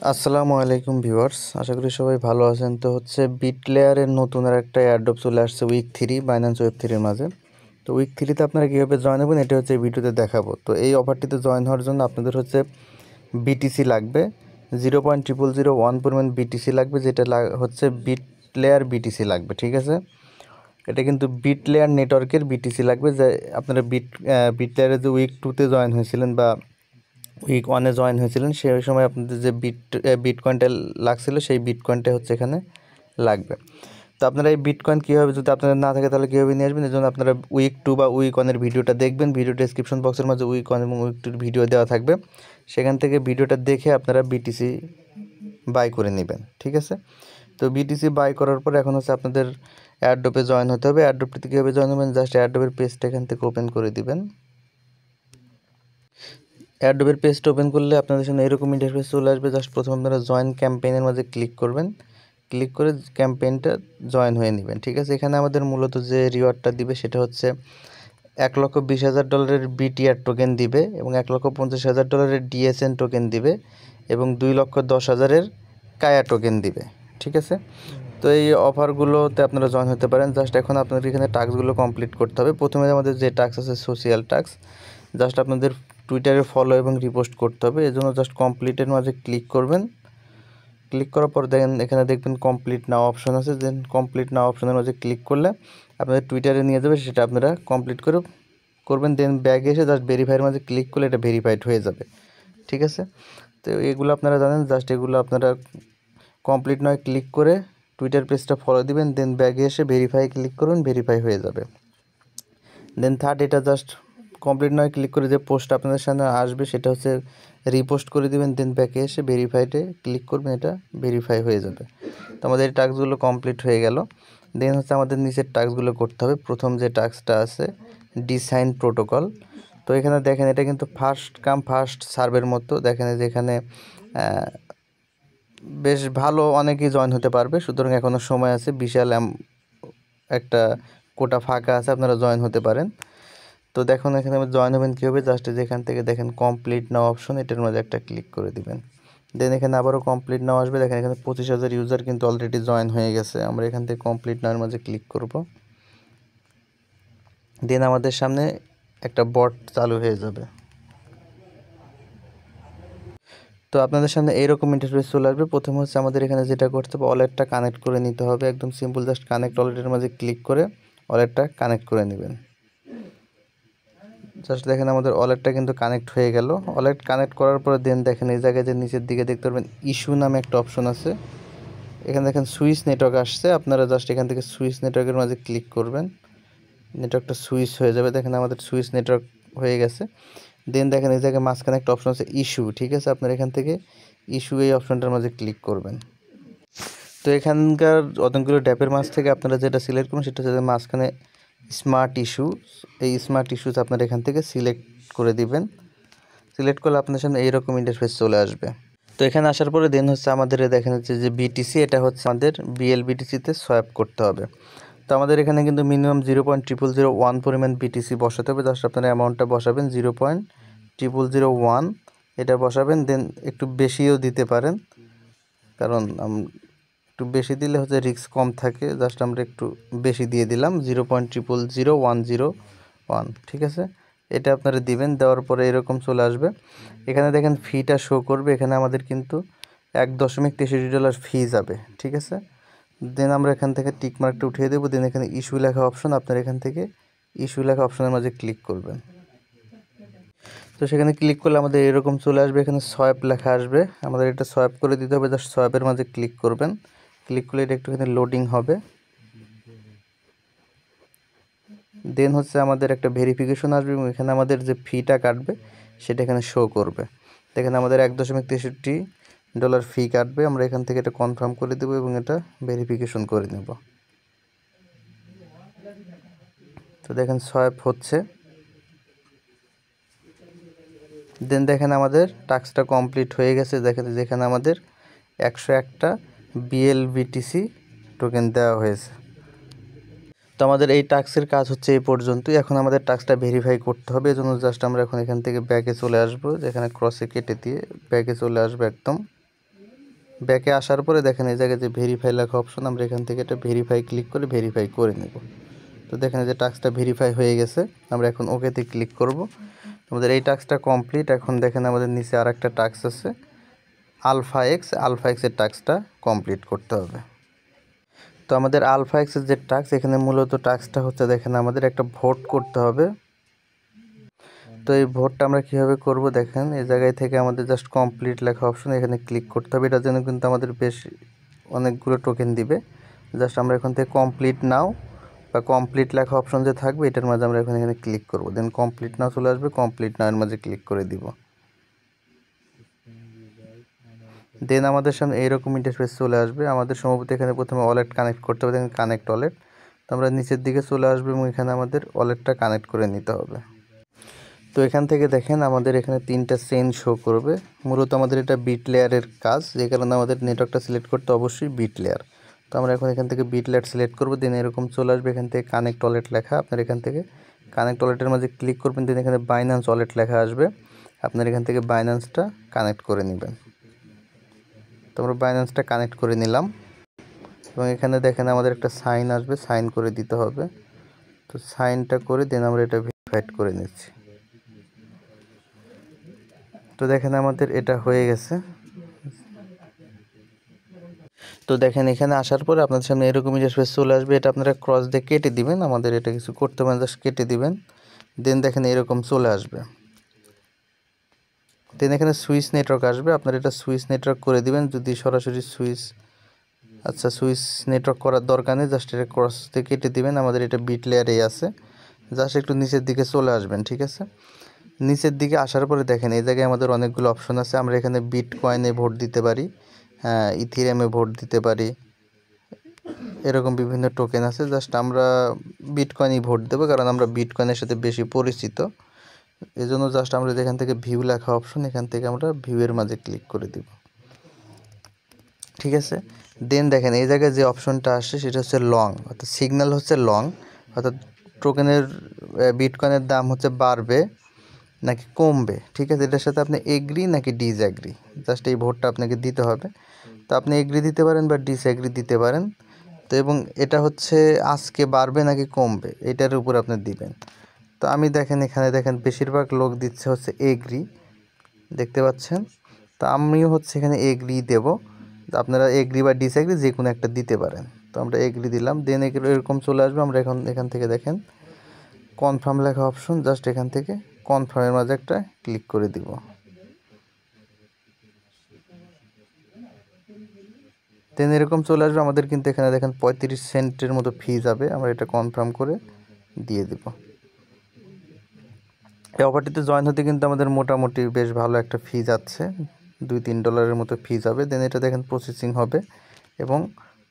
আসসালামু আলাইকুম ভিউয়ার্স, আশা করি সবাই ভালো আছেন। তো হচ্ছে বিটলেয়ারের নতুন আর একটা এয়ারড্রপ চলে আসছে উইক 3 বাইন্যান্স ওয়েব 3-এর মাঝে। তো উইক 3-তে আপনারা কীভাবে জয়েন হবেন এটা হচ্ছে এই ভিডিওতে দেখাবো। তো এই অফারটিতে জয়েন হওয়ার জন্য আপনাদের হচ্ছে বিটিসি লাগবে 0.0001 পরিমাণ বিটিসি লাগবে, যেটা হচ্ছে বিটলেয়ার বিটিসি লাগবে। ঠিক আছে, এটা কিন্তু বিটলেয়ার নেটওয়ার্কের বিটিসি লাগবে। যে আপনারা বিটলেয়ারে যে উইক 2-তে জয়েন হয়েছিলেন বা উইক 1-এ জয়েন হয়েছিলেন, সেই সময় আপনাদের যে বিটকয়েনটা লাগছিল সেই বিটকয়েনটা হচ্ছে এখানে লাগবে। তো আপনারা এই বিটকয়েন কীভাবে, যদি আপনাদের না থাকে তাহলে কীভাবে নিয়ে আসবেন, এই জন্য আপনারা উইক 2 বা উইক 1-এর ভিডিওটা দেখবেন। ভিডিও ডেসক্রিপশন বক্সের মাঝে উইক 1 এবং উইক 2-র ভিডিও দেওয়া থাকবে, সেখান থেকে ভিডিওটা দেখে আপনারা বিটিসি বাই করে নেবেন। ঠিক আছে, তো বিটিসি বাই করার পর এখন হচ্ছে আপনাদের এয়ারড্রপে জয়েন হতে হবে। এয়ারড্রপটিতে কীভাবে জয়েন হবেন, জাস্ট এয়ারড্রপের পেজটা এখান থেকে ওপেন করে দিবেন। এয়ারড্রপের পেজটা ওপেন করলে আপনাদের সামনে এরকম ইন্টারফেস চলে আসবে। জাস্ট প্রথমে আপনারা জয়েন ক্যাম্পেইনের মাঝে ক্লিক করবেন, ক্লিক করে ক্যাম্পেইনটা জয়েন হয়ে নেবেন। ঠিক আছে, এখানে আমাদের মূলত যে রিওয়ার্ডটা দিবে সেটা হচ্ছে $1,20,000 বিটিআর টোকেন দিবে এবং $1,50,000 ডিএসএন টোকেন দিবে এবং $2,10,000 কায়া টোকেন দিবে। ঠিক আছে, তো এই অফারগুলোতে আপনারা জয়েন হতে পারেন। জাস্ট এখন আপনাদের এখানে টাস্কগুলো কমপ্লিট করতে হবে। প্রথমে আমাদের যে টাস্ক আছে সোশিয়াল টাস্ক, জাস্ট আপনাদের টুইটারে ফলো এবং রিপোস্ট করতে হবে। এর জন্য জাস্ট কমপ্লিটের মাঝে ক্লিক করবেন। ক্লিক করার পর দেখেন এখানে দেখবেন কমপ্লিট নাও অপশন আছে। দেন কমপ্লিট নাও অপশনের মাঝে ক্লিক করলে আপনাদের টুইটারে নিয়ে যাবে, সেটা আপনারা কমপ্লিট করবেন। দেন ব্যাগে এসে জাস্ট ভেরিফাইয়ের মাঝে ক্লিক করলে এটা ভেরিফাইড হয়ে যাবে। ঠিক আছে, তো এগুলো আপনারা জানেন। জাস্ট এগুলো আপনারা কমপ্লিট নয় ক্লিক করে টুইটার পেজটা ফলো দিবেন। দেন ব্যাগে এসে ভেরিফাই ক্লিক করুন, ভেরিফাই হয়ে যাবে। দেন থার্ড, এটা জাস্ট কমপ্লিট নয় ক্লিক করে যে পোস্ট আপনাদের সামনে আসবে সেটা হচ্ছে রিপোস্ট করে দিবেন। দেন ব্যাকে এসে ভেরিফাইডে ক্লিক করবেন, এটা ভেরিফাই হয়ে যাবে। তো আমাদের এই টাস্কগুলো কমপ্লিট হয়ে গেল। দেন হচ্ছে আমাদের নিচের টাস্কগুলো করতে হবে। প্রথম যে টাস্কটা আছে ডিসাইন প্রোটোকল, তো এখানে দেখেন এটা কিন্তু ফার্স্ট কাম ফার্স্ট সার্ভের মতো। দেখেন যে এখানে বেশ ভালো অনেকেই জয়েন হতে পারবে, সুতরাং এখনও সময় আছে। বিশাল একটা কোটা ফাঁকা আছে, আপনারা জয়েন হতে পারেন। তো দেখুন এখানে জয়েন হবেন কীভাবে, জাস্ট যেখান থেকে দেখেন কমপ্লিট নাও অপশন, এটার মধ্যে একটা ক্লিক করে দিবেন। দেন এখানে আবারও কমপ্লিট নাও আসবে। দেখেন এখানে 25,000 ইউজার কিন্তু অলরেডি জয়েন হয়ে গেছে। আমরা এখান থেকে কমপ্লিট নাওয়ের মাঝে ক্লিক করব। দেন আমাদের সামনে একটা বট চালু হয়ে যাবে। তো আপনাদের সামনে এইরকম ইন্টারফেস চলে আসবে। প্রথমে হচ্ছে আমাদের এখানে যেটা করতে হবে, ওয়ালেটটা কানেক্ট করে নিতে হবে। একদম সিম্পল, জাস্ট কানেক্ট ওয়ালেটের মাঝে ক্লিক করে ওয়ালেটটা কানেক্ট করে নেবেন। জাস্ট দেখেন আমাদের ওয়ালেটটা কিন্তু কানেক্ট হয়ে গেল। ওয়ালেট কানেক্ট করার পরে দেন দেখেন এই জায়গায় যে নিচের দিকে দেখতে পারবেন ইস্যু নামে একটা অপশন আছে। এখানে দেখেন সুইচ নেটওয়ার্ক আসছে, আপনারা জাস্ট এখান থেকে সুইচ নেটওয়ার্কের মাঝে ক্লিক করবেন। নেটওয়ার্কটা সুইচ হয়ে যাবে। দেখেন আমাদের সুইচ নেটওয়ার্ক হয়ে গেছে। দেন দেখেন এই জায়গায় মাঝখানে একটা অপশন আছে ইস্যু। ঠিক আছে, আপনারা এখান থেকে ইস্যু এই অপশনটার মাঝে ক্লিক করবেন। তো এখানকার অনেকগুলো ট্যাপের মাঝ থেকে আপনারা যেটা সিলেক্ট করবেন সেটা হচ্ছে মাঝখানে স্মার্ট ইস্যু। এই স্মার্ট ইস্যুস আপনারা এখান থেকে সিলেক্ট করে দিবেন। সিলেক্ট করলে আপনার সামনে এইরকম ইন্টারফেস চলে আসবে। তো এখানে আসার পরে দেন হচ্ছে আমাদের দেখেন হচ্ছে যে বিটিসি, এটা হচ্ছে আমাদের বিএলবিটিসিতে সোয়াপ করতে হবে। তো আমাদের এখানে কিন্তু মিনিমাম 0.0001 পরিমাণ বিটিসি বসাতে হবে। জাস্ট আপনারা অ্যামাউন্টটা বসাবেন 0.0001, এটা বসাবেন। দেন একটু বেশিও দিতে পারেন, কারণ একটু বেশি দিলে হচ্ছে রিস্ক কম থাকে। জাস্ট আমরা একটু বেশি দিয়ে দিলাম 0.000101। ঠিক আছে, এটা আপনারা দিবেন। দেওয়ার পরে এরকম চলে আসবে। এখানে দেখেন ফিটা শো করবে। এখানে আমাদের কিন্তু $1.63 ফি যাবে। ঠিক আছে, দেন আমরা এখান থেকে টিক মার্কটা উঠিয়ে দেবো। দেন এখানে ইস্যু লেখা অপশন, আপনারা এখান থেকে ইস্যু লেখা অপশনের মাঝে ক্লিক করবেন। তো সেখানে ক্লিক করলে আমাদের এরকম চলে আসবে। এখানে সোয়াইপ লেখা আসবে, আমাদের এটা সোয়াইপ করে দিতে হবে। জাস্ট সোয়াইপের মাঝে ক্লিক করবেন। ক্লিক করলে এটা একটুখানি লোডিং হবে। দেন হচ্ছে আমাদের একটা ভেরিফিকেশন আসবে এবং এখানে আমাদের যে ফিটা কাটবে সেটা এখানে শো করবে। দেখেন আমাদের $1.63 ফি কাটবে। আমরা এখান থেকে এটা কনফার্ম করে দেবো এবং এটা ভেরিফিকেশন করে নেব। তো দেখেন সোয়াইপ হচ্ছে। দেন দেখেন আমাদের টাস্কটা কমপ্লিট হয়ে গেছে। দেখেন যেখানে আমাদের 101টা বিএলবিটিসি টোকেন দেওয়া হয়েছে। তো আমাদের এই টাস্কের কাজ হচ্ছে এই পর্যন্তই। এখন আমাদের টাস্কটা ভেরিফাই করতে হবে। এজন্য জাস্ট আমরা এখন এখান থেকে ব্যাকে চলে আসবো, যেখানে ক্রসে কেটে দিয়ে ব্যাকে চলে আসবো একদম। ব্যাকে আসার পরে দেখেন এই জায়গায় যে ভেরিফাই লেখা অপশন, আমরা এখান থেকে এটা ভেরিফাই ক্লিক করে ভেরিফাই করে নেব। তো দেখেন যে টাস্কটা ভেরিফাই হয়ে গেছে, আমরা এখন ওকেতে ক্লিক করব। আমাদের এই টাস্কটা কমপ্লিট। এখন দেখেন আমাদের নিচে আর একটা টাস্ক আছে আলফা এক্সের টাস্কটা কমপ্লিট করতে হবে। তো আমাদের আলফা এক্সের যে টাস্ক, এখানে মূলত টাস্কটা হচ্ছে দেখেন আমাদের একটা ভোট করতে হবে। তো এই ভোটটা আমরা কীভাবে করব দেখেন, এই জায়গায় থেকে আমাদের জাস্ট কমপ্লিট লেখা অপশন, এখানে ক্লিক করতে হবে। এটার জন্য কিন্তু আমাদের বেশ অনেকগুলো টোকেন দিবে। জাস্ট আমরা এখান থেকে কমপ্লিট নাও বা কমপ্লিট লেখা অপশন যে থাকবে এটার মাঝে আমরা এখানে ক্লিক করব। দেন কমপ্লিট নাও চলে আসবে, কমপ্লিট নাও এর মাঝে ক্লিক করে দিব। দেন আমাদের সামনে এইরকম ইন্টারফেস চলে আসবে। আমাদের সম্ভবত এখানে প্রথমে ওয়ালেট কানেক্ট করতে হবে, দেখেন কানেক্ট ওয়ালেট। তো আমরা নিচের দিকে চলে আসবে এবং এখানে আমাদের ওয়ালেটটা কানেক্ট করে নিতে হবে। তো এখান থেকে দেখেন আমাদের এখানে 3টা চেইন শো করবে। মূলত আমাদের এটা বিট লেয়ারের কাজ, যে কারণে আমাদের নেটওয়ার্কটা সিলেক্ট করতে অবশ্যই বিট লেয়ার। তো আমরা এখন এখান থেকে বিট লেয়ার সিলেক্ট করবো। দেন এরকম চলে আসবে, এখান থেকে কানেক্ট ওয়ালেট লেখা, আপনার এখান থেকে কানেক্ট ওয়ালেটের মাঝে ক্লিক করবেন। দেন এখানে বাইন্যান্স ওয়ালেট লেখা আসবে, আপনার এখান থেকে বাইন্যান্সটা কানেক্ট করে নেবেন। তো আমরা বাইন্যান্সটা কানেক্ট করে নিলাম এবং এখানে দেখেন আমাদের একটা সাইন আসবে, সাইন করে দিতে হবে। তো সাইনটা করে দেন আমরা এটা ভেরিফাইড করে নিচ্ছি। তো দেখেন আমাদের এটা হয়ে গেছে। তো দেখেন এখানে আসার পরে আপনাদের সামনে এরকম ইন্টারফেস চলে আসবে। এটা আপনারা ক্রস দিয়ে কেটে দিবেন, আমাদের এটা কিছু করতে হবে না, জাস্ট কেটে দিবেন। দেন দেখেন এরকম চলে আসবে। দেন এখানে সুইচ নেটওয়ার্ক আসবে, আপনারা এটা সুইচ নেটওয়ার্ক করে দিবেন। যদি সরাসরি সুইচ নেটওয়ার্ক করার দরকার নেই, জাস্ট এটা ক্রস দিয়ে কেটে দিবেন। আমাদের এটা বিট লেয়ারেই আছে, জাস্ট একটু নিচের দিকে চলে আসবেন, ঠিক আছে। নিচের দিকে আসার পরে দেখেন এই জায়গায় আমাদের অনেকগুলো অপশন আছে। আমরা এখানে বিটকয়েনে ভোট দিতে পারি, ইথিরিয়ামে ভোট দিতে পারি, এরকম বিভিন্ন টোকেন আছে। জাস্ট আমরা বিটকয়েনই ভোট দেবো, কারণ আমরা বিটকয়েনের সাথে বেশি পরিচিত। এজন্য জাস্ট আমরা এখান থেকে ভিউ লেখা অপশন, এখান থেকে আমরা ভিউয়ের মাঝে ক্লিক করে দিব, ঠিক আছে। দেন দেখেন এই জায়গায় যে অপশনটা আসছে সেটা হচ্ছে লং, অর্থাৎ সিগন্যাল হচ্ছে লং, অর্থাৎ টোকেনের বিটকয়েনের দাম হচ্ছে বাড়বে নাকি কমবে, ঠিক আছে। এটার সাথে আপনি এগ্রি নাকি ডিসএগ্রি, জাস্ট এই ভোটটা আপনাকে দিতে হবে। তো আপনি এগ্রি দিতে পারেন বা ডিসএগ্রি দিতে পারেন। তো এবং এটা হচ্ছে আজকে বাড়বে নাকি কমবে এটার উপর আপনি দিবেন। তো আমি দেখেন এখানে দেখেন বেশিরভাগ লোক দিচ্ছে হচ্ছে এগ্রি, দেখতে পাচ্ছেন। তো আমিও হচ্ছে এখানে এগ্রি দেব। আপনারা এগ্রি বা ডিসএগ্রি যে কোনো একটা দিতে পারেন। তো আমরা এগ্রি দিলাম। দেন এরকম চলে আসবে। আমরা এখান থেকে দেখেন কনফার্ম লেখা অপশন, জাস্ট এখান থেকে কনফার্মের মাঝে একটা ক্লিক করে দিব। দেন এরকম চলে আসবে। আমাদের কিন্তু এখানে দেখেন 35 সেন্টের মতো ফি যাবে, আমরা এটা কনফার্ম করে দিয়ে দিব। এই অফারটিতে জয়েন হতে কিন্তু আমাদের মোটামুটি বেশ ভালো একটা ফি যাচ্ছে, $2-3 মতো ফি যাবে। দেন এটা দেখেন প্রসেসিং হবে এবং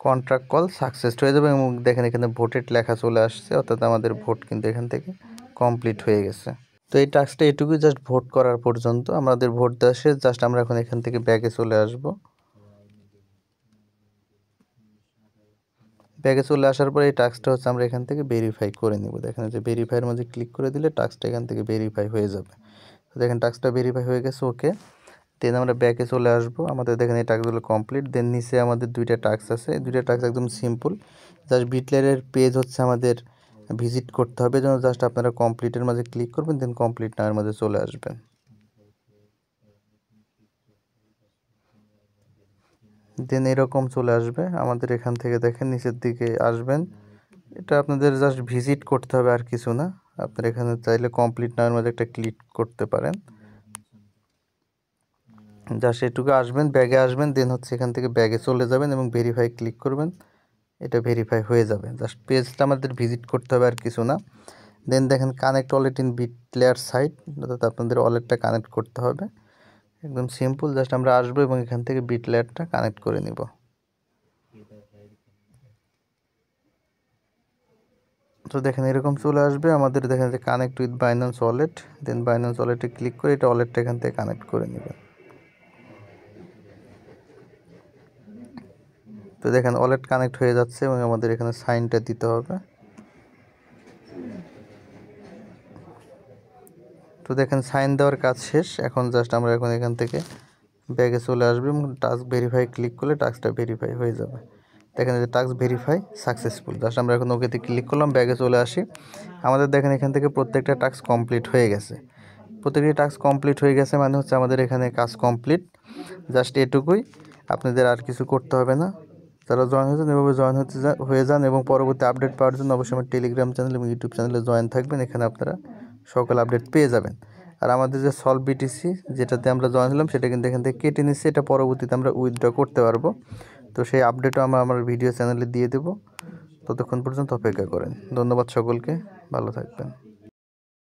কন্ট্রাক্ট কল সাকসেস হয়ে যাবে এবং দেখেন এখানে ভোটেড লেখা চলে আসছে, অর্থাৎ আমাদের ভোট কিন্তু এখান থেকে কমপ্লিট হয়ে গেছে। তো এই টাস্কটা এটুকুই, জাস্ট ভোট করার পর্যন্ত। আমাদের ভোট দেওয়া শেষ, জাস্ট আমরা এখন এখান থেকে ব্যাগে চলে আসব। ব্যাগে চলে আসার পরে এই টাস্কটা হচ্ছে আমরা এখান থেকে ভেরিফাই করে নিব। দেখেন যে ভেরিফাইয়ের মধ্যে ক্লিক করে দিলে টাস্কটা এখান থেকে ভেরিফাই হয়ে যাবে। তো দেখেন টাস্কটা ভেরিফাই হয়ে গেছে, ওকে। দেন আমরা ব্যাকে চলে আসবো। আমাদের দেখেন এই টাস্কগুলো কমপ্লিট। দেন নিচে আমাদের 2টা টাস্ক আছে, 2টা টাস্ক একদম সিম্পল। জাস্ট বিটলেয়ারের পেজ হচ্ছে আমাদের ভিজিট করতে হবে, যেন জাস্ট আপনারা কমপ্লিটের মাঝে ক্লিক করবেন, দেন কমপ্লিট নাওয়ের মাঝে চলে আসবেন। দেন এরকম চলে আসবে। আমাদের এখান থেকে দেখেন নিচের দিকে আসবেন, এটা আপনাদের জাস্ট ভিজিট করতে হবে আর কিছু না। আপনারা এখানে চাইলে কমপ্লিট নাওয়ের মাঝে একটা ক্লিক করতে পারেন, জাস্ট এটুকু আসবেন, ব্যাগে আসবেন। দেন হচ্ছে এখান থেকে ব্যাগে চলে যাবেন এবং ভেরিফাই ক্লিক করবেন, এটা ভেরিফাই হয়ে যাবে। জাস্ট পেজটা আমাদের ভিজিট করতে হবে আর কিছু না। দেন দেখেন কানেক্ট ওয়ালেট ইন বিটলেয়ার সাইট, অর্থাৎ আপনাদের ওয়ালেটটা কানেক্ট করতে হবে, একদম সিম্পল। জাস্ট আমরা আসবো এবং এখান থেকে বিটলেয়ারটা কানেক্ট করে নিব। তো দেখেন এরকম চলে আসবে। আমাদের দেখেন যে connect with Binance wallet, then Binance ওয়ালেটে ক্লিক করে এটা ওয়ালেটটা এখান থেকে কানেক্ট করে নেবেন। তো দেখেন ওয়ালেট কানেক্ট হয়ে যাচ্ছে এবং আমাদের এখানে সাইনটা দিতে হবে। তো দেখেন সাইন দেওয়ার কাজ শেষ। এখন জাস্ট আমরা এখান থেকে ব্যাগে চলে আসবে এবং টাস্ক ভেরিফাই ক্লিক করলে টাস্কটা ভেরিফাই হয়ে যাবে। দেখেন যে টাস্ক ভেরিফাই সাকসেসফুল। জাস্ট আমরা এখন ওকেতে ক্লিক করলাম, ব্যাগে চলে আসি। আমাদের দেখেন এখান থেকে প্রত্যেকটা টাস্ক কমপ্লিট হয়ে গেছে। প্রত্যেকটি টাস্ক কমপ্লিট হয়ে গেছে মানে হচ্ছে আমাদের এখানে কাজ কমপ্লিট। জাস্ট এটুকুই, আপনাদের আর কিছু করতে হবে না। যারা জয়েন হয়েছেন এভাবে জয়েন হয়ে যান এবং পরবর্তী আপডেট পাওয়ার জন্য অবশ্যই আমার টেলিগ্রাম চ্যানেল এবং ইউটিউব চ্যানেলে জয়েন থাকবেন। এখানে আপনারা সকল আপডেট পেয়ে যাবেন। আর আমাদের যে সলভ বিটিসি যেটাতে আমরা জয়েন হলাম সেটা কিন্তু এখান থেকে কেটে নিচ্ছি, এটা পরবর্তীতে আমরা উইথড্র করতে পারবো। তো সেই আপডেটও আমরা আমার ভিডিও চ্যানেলে দিয়ে দেবো। ততক্ষণ পর্যন্ত অপেক্ষা করেন। ধন্যবাদ সকলকে, ভালো থাকবেন।